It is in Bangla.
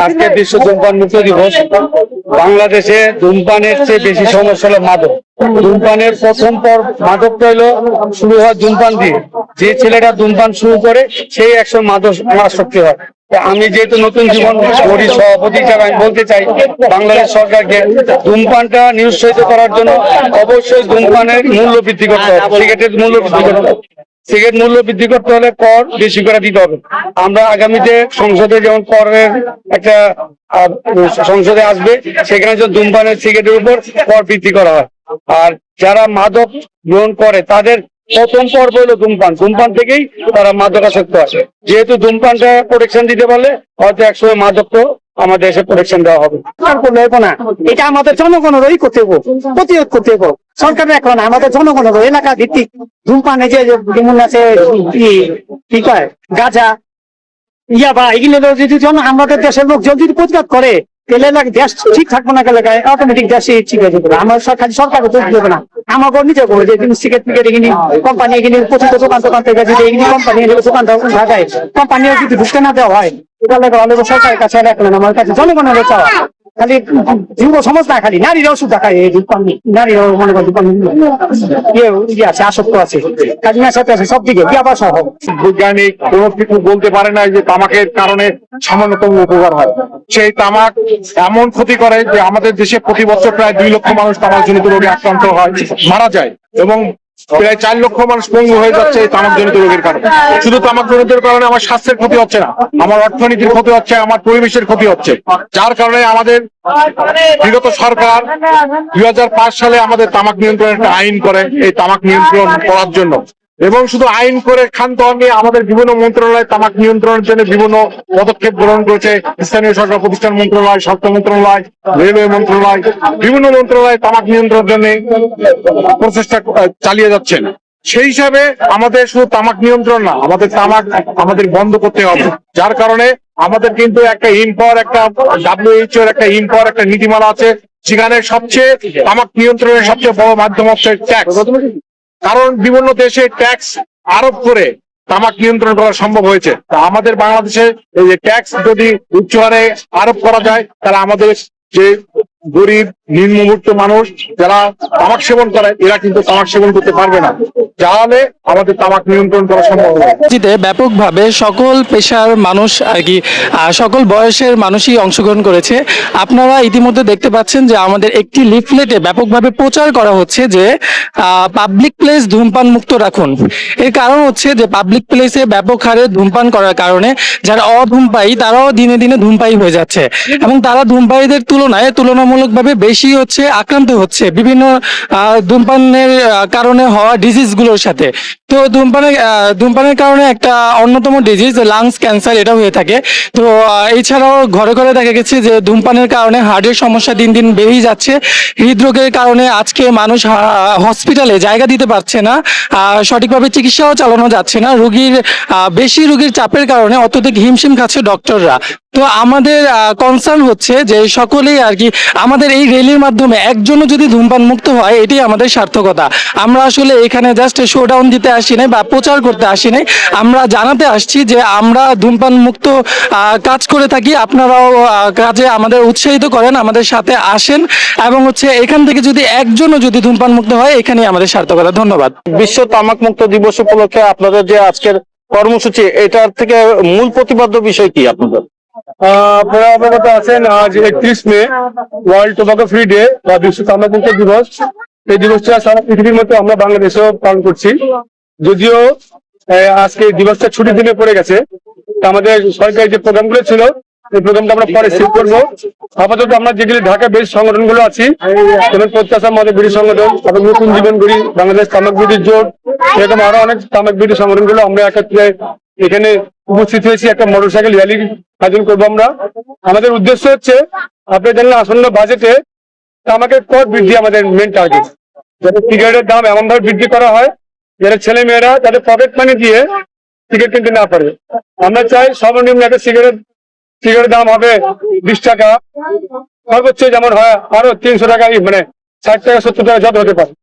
আজকে বিশ্ব ধূমপান মুক্ত দিবস। বাংলাদেশে ধূমপানের চেয়ে বেশি সমস্যা হলো মাদক। ধূমপানের প্রথম মাদকটা হলো শুরু হয় ধূমপান দিয়ে। যে ছেলেটা ধূমপান শুরু করে সেই একসময় মাদক আসক্তি হয়। আমি যেহেতু নতুন জীবন গড়ি সভাপতি হিসাবে আমি বলতে চাই বাংলাদেশ সরকারকে ধূমপানটা নিরুৎসাহিত করার জন্য অবশ্যই ধূমপানের মূল্য বৃদ্ধি করতে হবে, সিগারেটের মূল্য বৃদ্ধি করতে হবে। সিগারেট মূল্য বৃদ্ধি করতে হলে কর বেশি করে দিতে হবে। আমরা আগামীতে সংসদে যেমন করের একটা সংসদে আসবে, সেখানে যদি ধূমপানের সিগারেটের উপর কর বৃদ্ধি করা হয়। আর যারা মাদক গ্রহণ করে তাদের প্রথম পর্ব হলো ধূমপান। ধূমপান থেকেই তারা মাদকাসক্ত আছে। যেহেতু ধূমপানটা প্রোটেকশন দিতে পারলে হয়তো একসময় মাদক তো আমাদের দেশে প্রোটেকশন দেওয়া হবে না। এটা আমাদের জনগণেরই করতে হবে, প্রতিরোধ করতে হবে। সরকারের এখন আমাদের জনগণের এলাকা ভিত্তিক ধূমপানে যে যেমন আছে কি কয় গাঁজা, ইয়াবা, এগুলো যদি আমাদের দেশের লোক যদি প্রতিবাদ করে তাহলে দেশ ঠিক থাকবো না, এলাকায় অটোমেটিক দেশে ঠিক হয়ে যাবে। আমার সরকারও তো দেবে না, আমাকে নিজে করবো যে সিগারেট ফিগারেট এগুলি কোম্পানি এগুলি প্রচুর দোকান থেকে যদি এগুলি কোম্পানি দোকান ঢাকায় কোম্পানি যদি ঢুকতে না দেওয়া হয়, তাহলে সরকারের কাছে রাখলেন, আমার কাছে জনগণের চাওয়া। খালি যুব সমাজ না, খালি নারীরাও শুধু দেখায় এই দোকান, নারীরাও মনে করে দোকান ইয়ে আছে, আসক্ত আছে, কাজিনার সাথে আছে, সব দিকে বিয়াবা সহ। বৈজ্ঞানিক কোনো কিছু বলতে পারে না যে তামাকের কারণে সামান্যতম উপকার হয়। সেই তামাক এমন ক্ষতি করে যে আমাদের দেশে প্রতি বছর প্রায় 2 লক্ষ মানুষ তামাকজনিত রোগে আক্রান্ত হয়, মারা যায়, এবং প্রায় 4 লক্ষ মানুষ পঙ্গু হয়ে যাচ্ছে এই তামাকজনিত রোগের কারণে। শুধু তামাকজনিত কারণে আমার স্বাস্থ্যের ক্ষতি হচ্ছে না, আমার অর্থনীতির ক্ষতি হচ্ছে, আমার পরিবেশের ক্ষতি হচ্ছে। যার কারণে আমাদের বিগত সরকার 2005 সালে আমাদের তামাক নিয়ন্ত্রণের একটা আইন করে, এই তামাক নিয়ন্ত্রণ করার জন্য। এবং শুধু আইন করে ক্ষান্ত হয়নি, আমাদের বিভিন্ন মন্ত্রণালয় তামাক নিয়ন্ত্রণের জন্য বিভিন্ন পদক্ষেপ গ্রহণ করেছে। স্থানীয় সরকার প্রতিষ্ঠান মন্ত্রণালয়, স্বাস্থ্য মন্ত্রণালয়, রেলওয়ে মন্ত্রণালয়, বিভিন্ন মন্ত্রণালয় তামাক নিয়ন্ত্রণের জন্য প্রচেষ্টা চালিয়ে যাচ্ছেন। সেই হিসাবে আমাদের শুধু তামাক নিয়ন্ত্রণ না, আমাদের বন্ধ করতে হবে। যার কারণে আমাদের কিন্তু একটা WHO এর একটা একটা নীতিমালা আছে, সেখানে সবচেয়ে তামাক নিয়ন্ত্রণের সবচেয়ে বড় মাধ্যম হচ্ছে ট্যাক্স। কারণ বিভিন্ন দেশে ট্যাক্স আরোপ করে তামাক নিয়ন্ত্রণ করা সম্ভব হয়েছে। তা আমাদের বাংলাদেশে এই যে ট্যাক্স যদি উচ্চ হারে আরোপ করা যায়, তাহলে আমাদের যে গরিব নিম্নবিত্ত মানুষ যারা তামাক সেবন করে, এরা কিন্তু তামাক সেবন করতে পারবে না। তাহলে আমাদের তামাক নিয়ন্ত্রণ করা সম্ভব হবে। ব্যাপকভাবে সকল পেশার মানুষ আর কি, সকল বয়সের মানুষই অংশগ্রহণ করেছে। আপনারা ইতিমধ্যে দেখতে পাচ্ছেন যে আমাদের একটি লিফলেটে ব্যাপকভাবে প্রচার করা হচ্ছে যে পাবলিক প্লেস ধূমপান মুক্ত রাখুন। এর কারণ হচ্ছে যে পাবলিক প্লেসে ব্যাপক হারে ধূমপান করার কারণে যারা অধূমপায়ী তারাও দিনে দিনে ধূমপায়ী হয়ে যাচ্ছে, এবং তারা ধূমপায়ীদের তুলনামূলকভাবে বেশি আক্রান্ত হচ্ছে বিভিন্ন ধূমপানের কারণে হওয়া ডিজিজ গুলোর সাথে। তো ধূমপানের কারণে একটা অন্যতম ডিজিজ লাংস ক্যান্সার এটা হয়ে থাকে। তো এছাড়াও ঘরে ঘরে দেখা গেছে যে ধূমপানের কারণে হার্টের সমস্যা দিন দিন বেড়েই যাচ্ছে। হৃদরোগের কারণে আজকে মানুষ হসপিটালে জায়গা দিতে পারছে না, সঠিকভাবে চিকিৎসাও চালানো যাচ্ছে না। বেশি রোগীর চাপের কারণে অত্যধিক হিমশিম খাচ্ছে ডক্টররা। তো আমাদের কনসার্ন হচ্ছে যে সকলেই আর কি আমাদের এই র্যালির মাধ্যমে একজনও যদি ধূমপান মুক্ত হয়, এটাই আমাদের সার্থকতা। আমরা আসলে এখানে জাস্ট শোডাউন দিতে আসি নাই বা প্রচার করতে আসি নাই, আমরা জানাতে আসছি যে আমরা ধূমপান মুক্ত কাজ করে থাকি। আপনারাও কাজে আমাদের উৎসাহিত করেন, আমাদের সাথে আসেন, এবং এখান থেকে যদি একজনও যদি ধূমপান মুক্ত হয়, এখানেই আমাদের সার্থকতা। ধন্যবাদ। বিশ্ব তামাক মুক্ত দিবস উপলক্ষে আপনাদের যে আজকের কর্মসূচি, এটার থেকে মূল প্রতিপাদ্য বিষয় কি আপনাদের? আপনারা অবগত আছেন, আজ 31 মে ওয়ার্ল্ড টোবাকো ফ্রি ডে বা বিশ্ব তামাক মুক্ত দিবস। এই দিবসটা সারা পৃথিবীর মতো আমরা বাংলাদেশেও পালন করছি। যদিও আজকে দিবসটা ছুটির দিনে পড়ে গেছে, আমাদের সরকারি যে প্রোগ্রামগুলো ছিল এই প্রোগ্রামটা আমরা পরে শেষ করবো। আপাতত আমরা যেগুলি ঢাকা বেশ সংগঠনগুলো আছি, যেমন প্রত্যাশা মদের বিরোধী সংগঠন, তারপর নতুন জীবন গড়ি, বাংলাদেশ তামাক বিরোধী জোট, এরকম আরো অনেক তামাক বিরোধী সংগঠনগুলো আমরা একত্রে এখানে উপস্থিত হয়েছি। একটা মোটরসাইকেল র্যালি আয়োজন করবো আমরা। আমাদের উদ্দেশ্য হচ্ছে, আপনি জানেন আসন্ন বাজেটে তামাকের কর বৃদ্ধি আমাদের মেন টার্গেট। যাতে সিগারেটের দাম এমন ভাবে বৃদ্ধি করা হয় যাতে ছেলে মেয়েরা তাদের পকেট মানি দিয়ে সিগারেট কিনতে না পারে। আমরা চাই সর্বনিম্ন একটা সিগারেটের দাম হবে 20 টাকা, সর্বোচ্চ যেমন হয় আরো 300 টাকা, মানে 60 টাকা 70 টাকা যত হতে পারে।